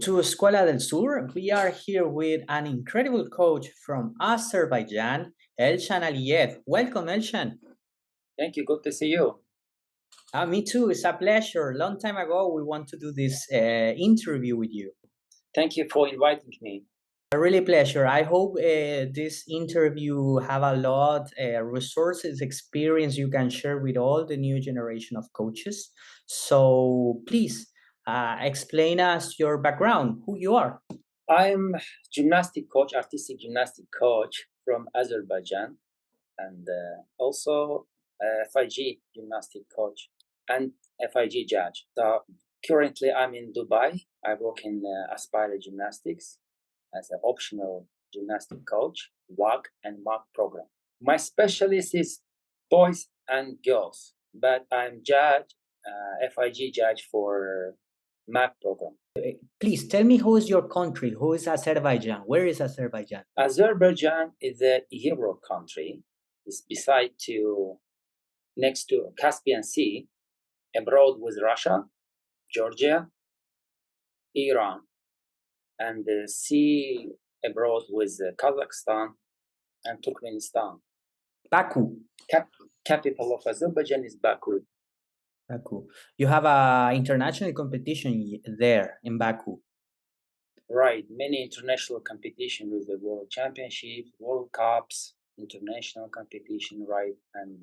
to Escuela del Sur. We are here with an incredible coach from Azerbaijan, Elshan Aliyev. Welcome, Elshan. Thank you. Good to see you. Me too. It's a pleasure. Long time ago, we want to do this interview with you. Thank you for inviting me. A really pleasure. I hope this interview have a lot resources, experience you can share with all the new generation of coaches. So please explain us your background, who you are. I'm gymnastic coach, artistic gymnastic coach from Azerbaijan, and also FIG gymnastic coach and FIG judge. So currently, I'm in Dubai. I work in Aspire Gymnastics as an optional gymnastic coach, WAG and MAG program. My specialist is boys and girls, but I'm judge, FIG judge for MAG program. Please tell me who is your country, who is Azerbaijan, where is Azerbaijan? Azerbaijan is a Euro country. It's next to Caspian Sea, abroad with Russia, Georgia, Iran, and the sea abroad with Kazakhstan and Turkmenistan. Baku. Capital of Azerbaijan is Baku. Baku. You have a international competition there in Baku. Right, many international competition with the World Championships, World Cups, international competition, right, and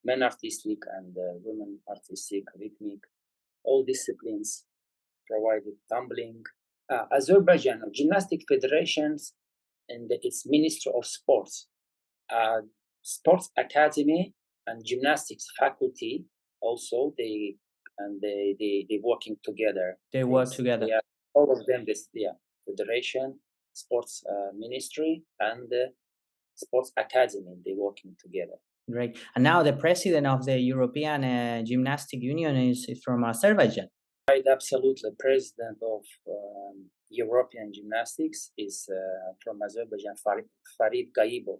men artistic and women artistic, rhythmic, all disciplines provided, tumbling. Azerbaijan Gymnastic Federations and its Ministry of Sports, Sports Academy and Gymnastics faculty also they working together. They work together. Yeah, all of them. Federation, Sports Ministry, and Sports Academy. They working together. Great. And now the president of the European Gymnastic Union is from Azerbaijan. Right, absolutely. President of European Gymnastics is from Azerbaijan. Farid Gaibov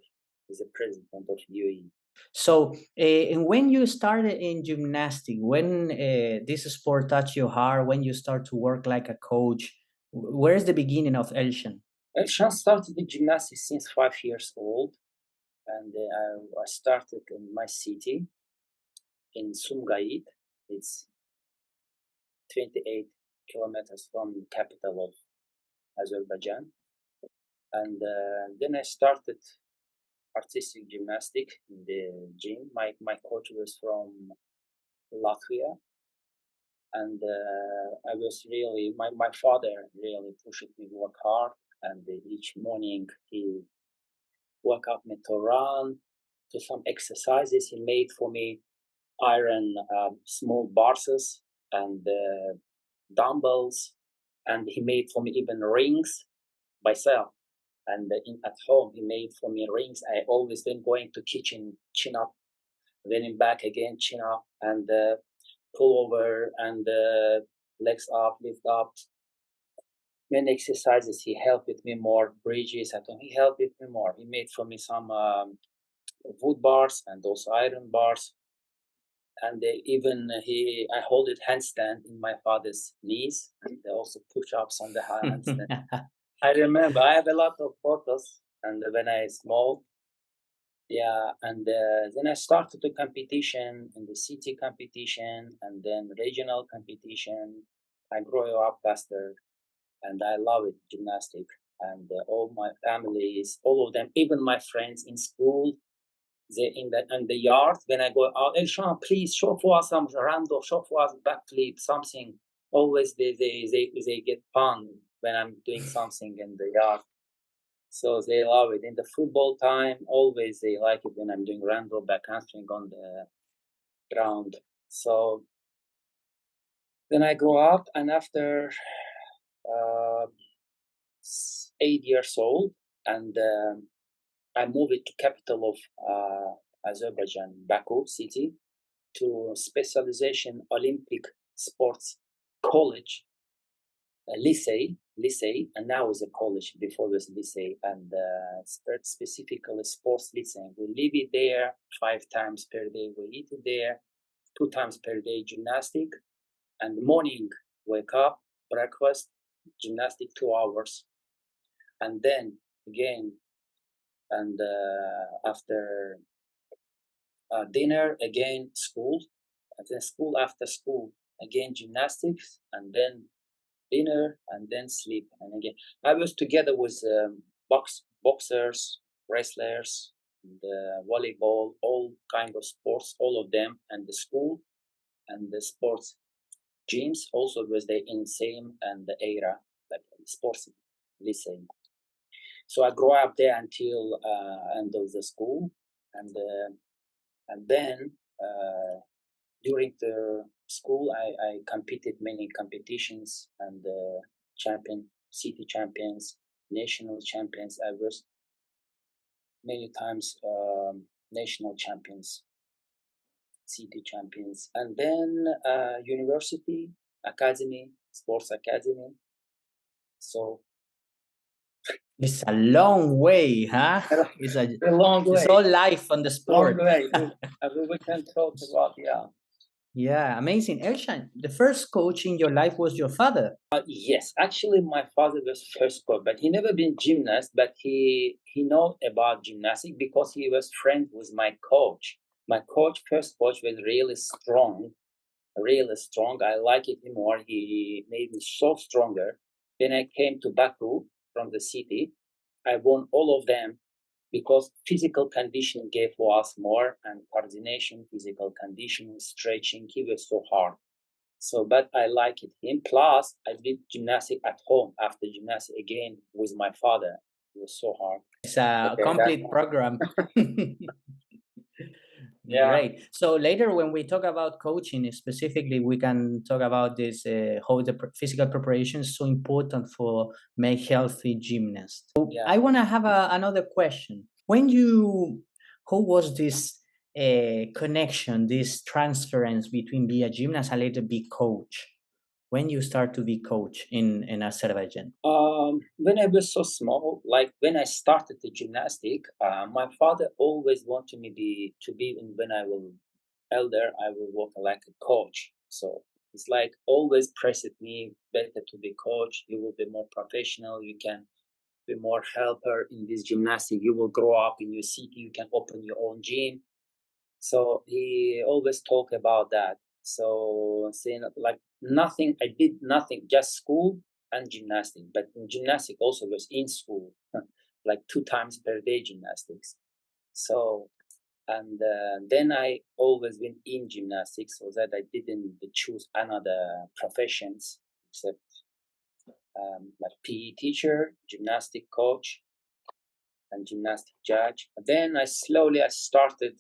is the president of UAE. So, and when you started in gymnastics, when this sport touched your heart, when you start to work like a coach, where's the beginning of Elshan? Elshan started with gymnastics since 5 years old, and I started in my city, in Sumgait. It's 28 kilometers from the capital of Azerbaijan. And then I started artistic gymnastics in the gym. My coach was from Latvia. And I was really, my father really pushed me to work hard. And each morning he woke up me to run, to some exercises. He made for me iron small bars and dumbbells, and he made for me even rings myself. And at home he made for me rings. I always then going to kitchen, chin up, then back again, chin up, and pull over, and legs up, lift up. Many exercises he helped with me more, bridges. At home he helped with me more. He made for me some wood bars and also iron bars. And I hold it handstand in my father's knees, and also push-ups on the handstand. I remember I have a lot of photos, and when I was small, yeah, and then I started the competition in the city competition, and then regional competition. I grew up faster, and I love it, gymnastic, and all my families, all of them, even my friends in school. They in the yard when I go out. Elshan, please show for us some random, show for us backflip, something. Always they get fun when I'm doing something in the yard. So they love it. In the football time, always they like it when I'm doing random back handspring on the ground. So then I grow up, and after 8 years old, and I moved to capital of Azerbaijan, Baku city, to specialization Olympic sports college, lycée, and now is a college. Before was lycée, and specifically sports lycée. We live it there 5 times per day. We eat it there 2 times per day. Gymnastic, and morning wake up, breakfast, gymnastic 2 hours, and then again, and after dinner again school, and then school after school again gymnastics, and then dinner, and then sleep. And again, I was together with boxers, wrestlers, the volleyball, all kind of sports, all of them, and the school and the sports gyms also was they in same and the era like sports lycée. So I grew up there until end of the school, and then during the school I competed many competitions and city champions, national champions. I was many times national champions, city champions, and then university, academy, sports academy. So It's a long way, huh? It's a long it's way, all life on the long sport. way. We can talk about, yeah. Yeah, amazing. Elshan, the first coach in your life was your father. Yes, actually, my father was first coach, but he never been gymnast. But he know about gymnastics because he was friend with my coach. My first coach, was really strong, really strong. I liked him more. He made me so stronger. Then I came to Baku from the city. I won all of them because physical conditioning gave for us more, and coordination, physical conditioning, stretching. He was so hard. So, but I liked him. Plus, I did gymnastics at home after gymnastics again with my father. It was so hard. It's a Okay, complete program. yeah, Great. So later, when we talk about coaching specifically, we can talk about this how the physical preparation is so important for make healthy gymnasts. So yeah. I want to have another question. How was this connection, this transference between be a gymnast and later be coach? When you start to be coach in Azerbaijan? When I was so small, like when I started the gymnastic, my father always wanted me to be when I will elder, I will work like a coach. So it's like always pressed me better to be coach. You will be more professional. You can be more helper in this gymnastic. You will grow up in your city. You can open your own gym. So he always talk about that. So saying like nothing, I did nothing, just school and gymnastics. But in gymnastics also was in school, like 2 times per day gymnastics. So and then I always been in gymnastics, so that I didn't choose another professions except like PE teacher, gymnastic coach, and gymnastic judge. Then I started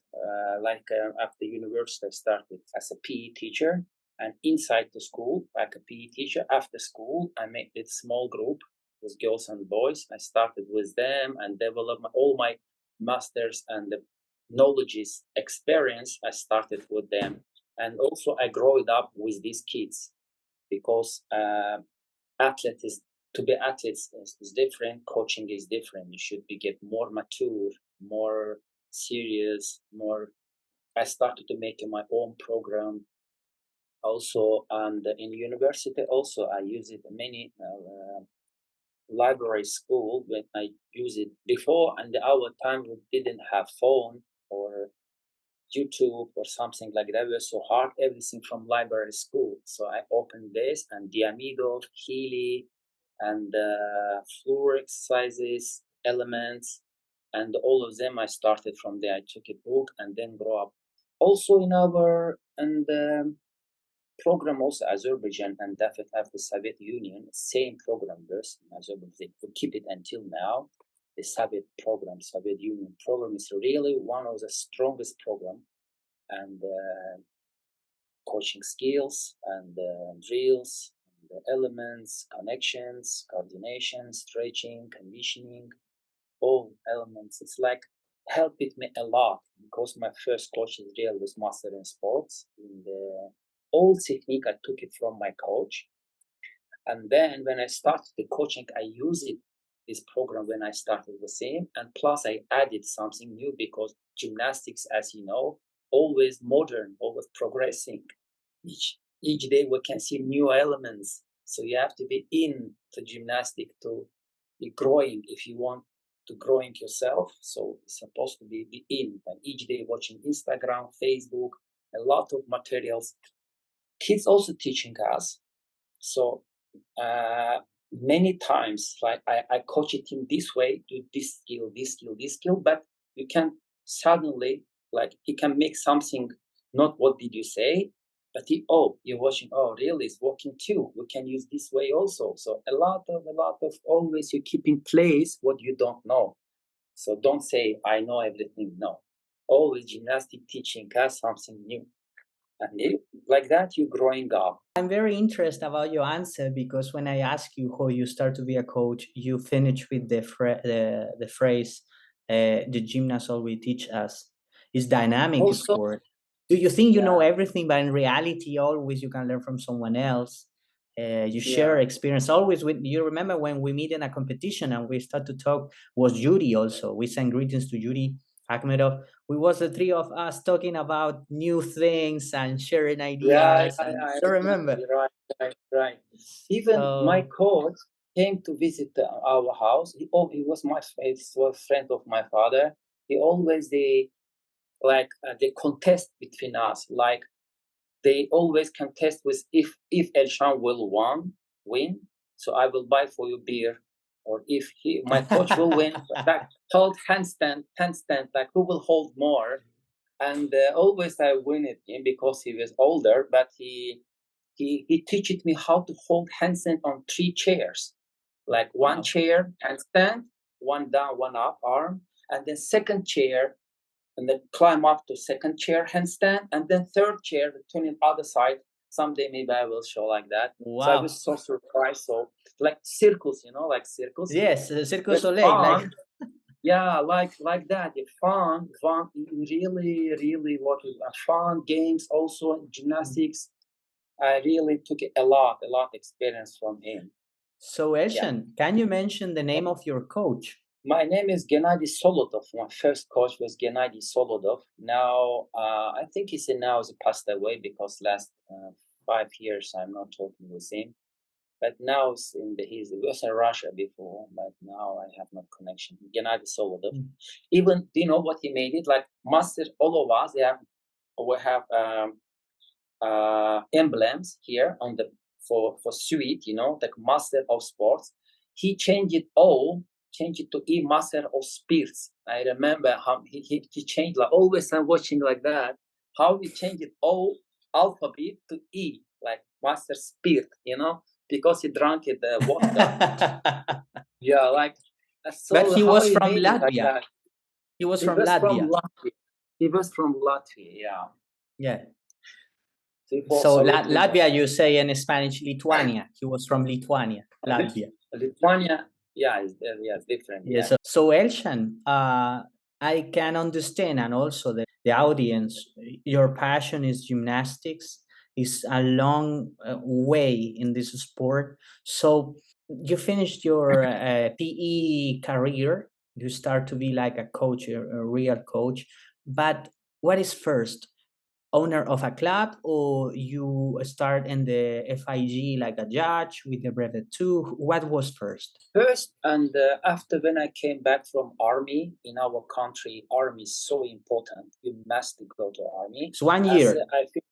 after university I started as a PE teacher, and inside the school like a PE teacher. After school I made a small group with girls and boys. I started with them and developed all my masters and the knowledges experience. I started with them, and also I grew up with these kids because athlete is to be athletes is different. Coaching is different. You should be get more mature, more serious, more. I started to make my own program also, and in university also I use it many library school when I use it before, and our time we didn't have phone or YouTube or something like that. It was so hard, everything from library school. So I opened this and Diamidov, Healy, and floor exercises, elements, and all of them I started from there. I took a book and then grow up. Also in our and program also Azerbaijan and definitely have the Soviet Union, same program verse in Azerbaijan. We keep it until now. The Soviet program, Soviet Union program is really one of the strongest program, and coaching skills and drills, and the elements, connections, coordination, stretching, conditioning, all elements. It's like helped me a lot because my first coaching drill was master in sports. In the old technique, I took it from my coach. And then when I started the coaching, I used it, this program when I started the same. And plus I added something new because gymnastics, as you know, always modern, always progressing. Each day we can see new elements. So you have to be in the gymnastic to be growing. If you want to growing yourself, so it's supposed to be in, and each day watching Instagram, Facebook, a lot of materials. Kids also teaching us. So many times, like I coach it in this way, do this skill, this skill, this skill, but you can suddenly, like, he can make something, not what did you say, but you're watching, oh, really, it's working too. We can use this way also. So a lot of always you keep in place what you don't know. So don't say, I know everything. No, always gymnastic teaching us something new. And like that, you're growing up. I'm very interested about your answer, because when I ask you how you start to be a coach, you finish with the phrase, "The gymnast always teach us." It's dynamic Also, sport. Do you think you know yeah, everything, but in reality, always you can learn from someone else? You share yeah, experience always with. You remember when we meet in a competition and we start to talk? Was Yuri also? We send greetings to Yuri Akhmedov. We was the three of us talking about new things and sharing yeah, ideas. And I so remember. remember. Right. Even my So coach came to visit our house. He was he was a friend of my father. He always they contest between us. Like they always contest with if Elshan will win, so I will buy for you beer, or if my coach will win, like hold handstand, like who will hold more, and always I win it him because he was older, but he teaches me how to hold handstand on 3 chairs, like one wow. chair handstand, one down, one up arm, and then second chair, and then climb up to second chair handstand, and then third chair, turning other side. Someday maybe I will show like that. So I Wow. was so surprised. So like circles, like circles. Yes, Cirque du But Soleil, like fun, yeah, like that. Yeah, fun, really, really what is fun games. Also gymnastics. I really took a lot experience from him. so Yeah. Elshan, can you mention the name of your coach? My name is Gennady Solodov. My first coach was Gennady Solodov. Now, I think he's passed away because last 5 years I'm not talking with him. But now he was in Russia before, but now I have no connection. Gennady Solodov. Mm. Even, do you know what he made it? Like master, all of us, we have emblems here on the for suite, like master of sports. He changed it to master of spirits. I remember how he changed, like always I'm watching like that, how he changed it O alphabet to E, like master spirit, because he drank it the vodka. Yeah, like But so he how was he from made it like Latvia. that. He was He from was from Latvia. Latvia. He was from Latvia, yeah. Yeah. So So Lithuania. Latvia, you say in Spanish, Lithuania. He was from Lithuania, Latvia. Lithuania, yeah, it's different. Yeah. Yeah. So Elshan, I can understand, and also the audience, your passion is gymnastics. Is a long way in this sport. So you finished your PE career. You start to be like a coach, a real coach. But what is first? Owner of a club, or you start in the FIG like a judge with the brevet too? What was first? First, and after when I came back from army in our country, army is so important. You must go to army. It's 1 year. I think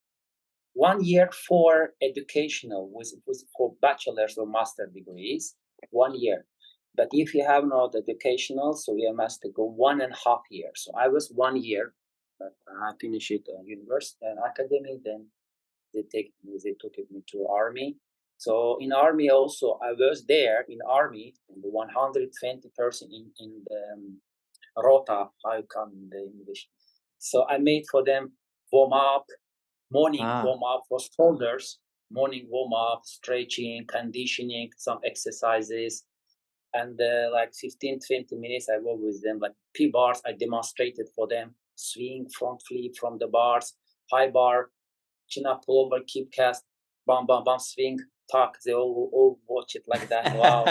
1 year for educational, was for bachelor's or master degrees, 1 year. But if you have not educational, so you must go 1.5 years. So I was 1 year, but I finished it university and academy. Then they took me to army. So in army also, I was there in army, in the 120 person in the rota, how you come in the English. So I made for them warm up, morning Ah. warm up for shoulders, morning warm up, stretching, conditioning, some exercises. And like 15-20 minutes, I work with them, like P-bars, I demonstrated for them, swing, front flip from the bars, high bar, chin up, pull over, keep cast, bam, bam, bam, swing, tuck. They all watch it like that. Wow.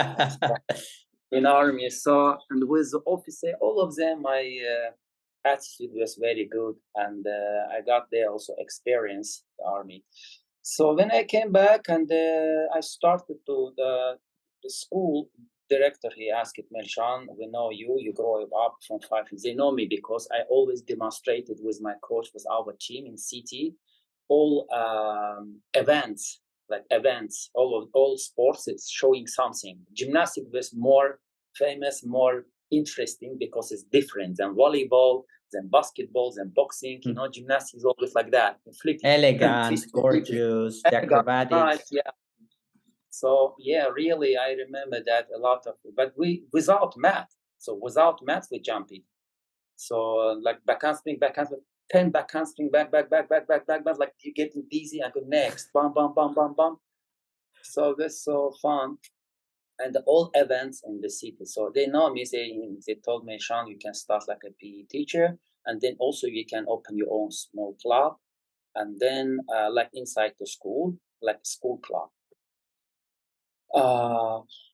In army. So, and with the officer, all of them, my attitude was very good. And I got there also experience the army. So when I came back and I started to the school director, he asked me, Elshan, we know you grew up from 5 years. They know me because I always demonstrated with my coach, with our team in city, all events, all sports, it's showing something. Gymnastics was more famous, more interesting because it's different than volleyball, than basketball, than boxing. You know, gymnastics is always like that, Elegant, twisted, gorgeous, the elegant, right? acrobatics. Yeah. So yeah, really, I remember that a lot of, but we without math. So without math, we jump it. So like back handspring, 10 back handspring, back, like you're getting dizzy. I go next, bam, bam, bam, bam, bam. So that's so fun. And all events in the city. So they know me. They told me, Sean, you can start like a PE teacher, and then also you can open your own small club, and then like inside the school, like school club.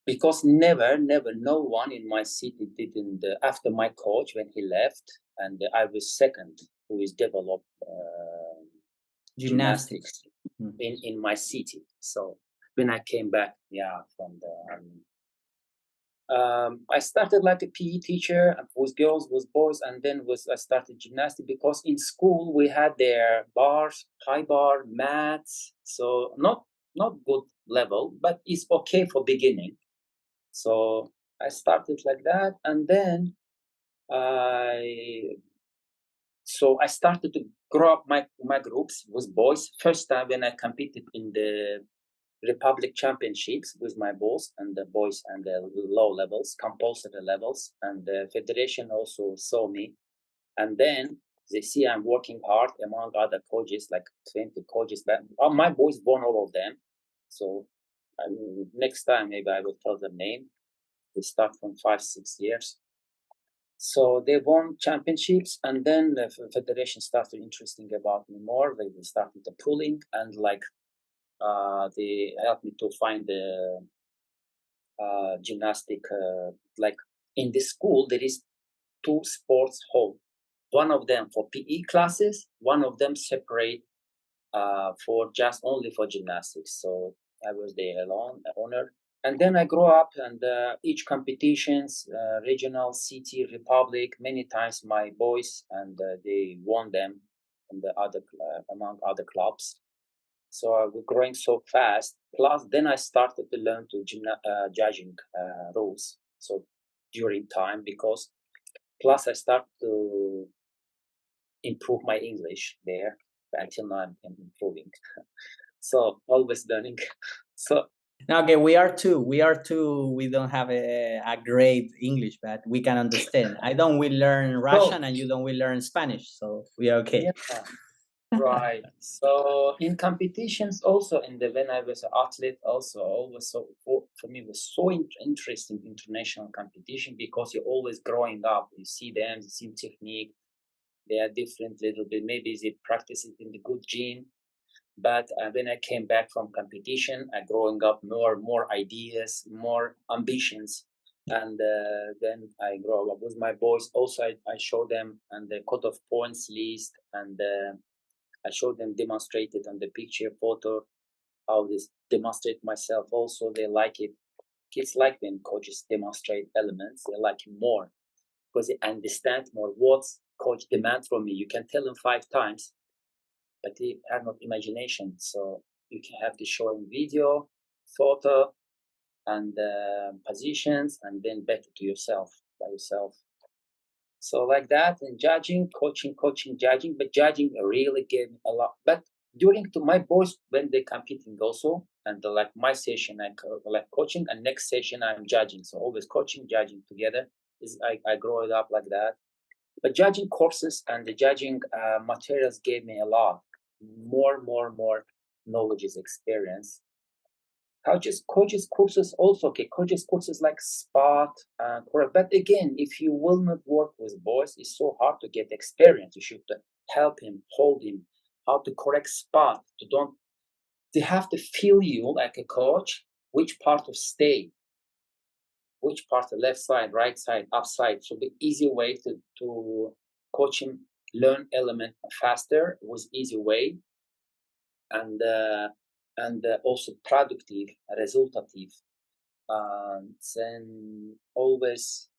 Because never, no one in my city didn't. After my coach, when he left, and I was second, who is developed gymnastics in my city. So when I came back, yeah, from the army, I started like a PE teacher with girls, with boys, and then I started gymnastics because in school we had their bars, high bar, mats, so not good level, but it's okay for beginning. So I started like that, and then I started to grow up my groups with boys. First time when I competed in the Republic Championships with my boys and the low levels, compulsory levels, and the federation also saw me. And then they see I'm working hard among other coaches, like 20 coaches. But my boys won all of them. So next time maybe I will tell the name. They start from 5-6 years. So they won championships, and then the federation started interesting about me more. They started the pooling, and like they helped me to find the gymnastic. Like in the school, there is 2 sports hall. One of them for PE classes, one of them separate for just only for gymnastics. So I was there alone, owner. And then I grew up, and each competitions, regional, city, republic, many times my boys, and they won them in the other among other clubs. So I was growing so fast. Plus, then I started to learn to judging rules. So during time, because plus I started to improve my English there. But until now, I'm improving. So always learning. So Okay, we are two. We are two. We don't have a great English, but we can understand. I don't. We learn Russian, and you don't. We learn Spanish, so we are okay. yeah, right. So in competitions, also when I was an athlete, also always so for me it was so interesting international competition because you're always growing up. You see them, you see technique. They are different little bit. Maybe they practice it in the good gene. But when I came back from competition, I growing up more ideas, more ambitions, and then I grow up with my boys. Also, I show them and the cut of points list, and I show them demonstrated on the picture photo how this demonstrate myself. Also, they like it. Kids like when coaches demonstrate elements. They like it more because they understand more what coach demand from me. You can tell them 5 times, but they have not imagination. So you can have to show in video, photo, and positions, and then better to yourself by yourself. So like that, and judging, coaching, judging, but judging really gave me a lot. But during to my boys when they competing also, and like my session I like coaching, and next session I'm judging. So always coaching, judging together. I grow it up like that. But judging courses and the judging materials gave me a lot more knowledge, experience. Coaches courses also okay. Coaches courses like spot, correct. But again, if you will not work with boys, it's so hard to get experience. You should help him, hold him, how to correct spot. To don't. They have to feel you like a coach. Which part of stay, which part, the left side, right side, upside. So the easy way to coach him learn element faster was easy way. And and also productive, resultative. And then always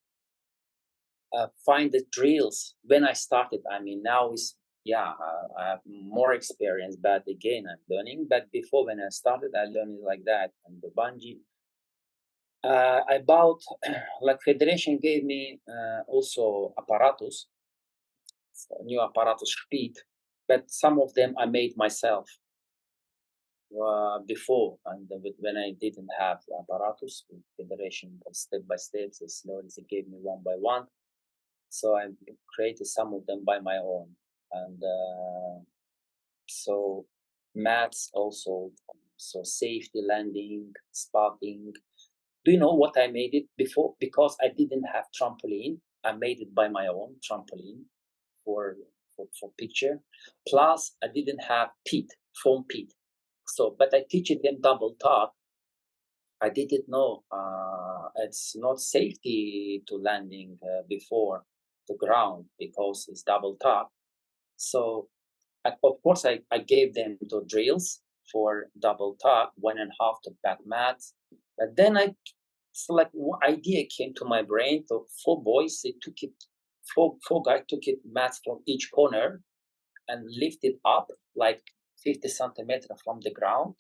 find the drills. When I started, I mean, now is, I have more experience, but again, I'm learning. But before, when I started, I learned it like that. And the bungee, I bought, like federation gave me also apparatus, new apparatus speed, but some of them I made myself before. And when I didn't have apparatus, federation step by step, they slowly they gave me one by one. So I created some of them by my own. And so mats also, so safety landing, spotting. Do you know what I made it before? Because I didn't have trampoline, I made it by my own trampoline for picture. Plus, I didn't have pit, foam pit. So, but I teach them double top. I didn't know it's not safety to landing before the ground because it's double top. So, of course, I gave them the drills for double top, 1.5 to back mats. But then it's like one idea came to my brain. So 4 boys, they took it, four guys took it mats from each corner and lifted up like 50 centimeters from the ground.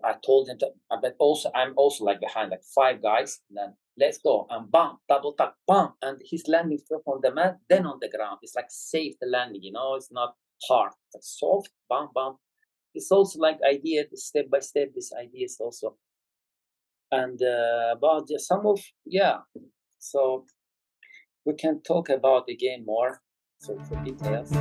I told them to, but also I'm also like behind like 5 guys. And then let's go and bam, double tap, bam, and he's landing first on the mat, then on the ground. It's like safe the landing, it's not hard, it's soft, bam, bam. It's also like idea step by step. This idea is also and about some of So we can talk about the game more, so for details.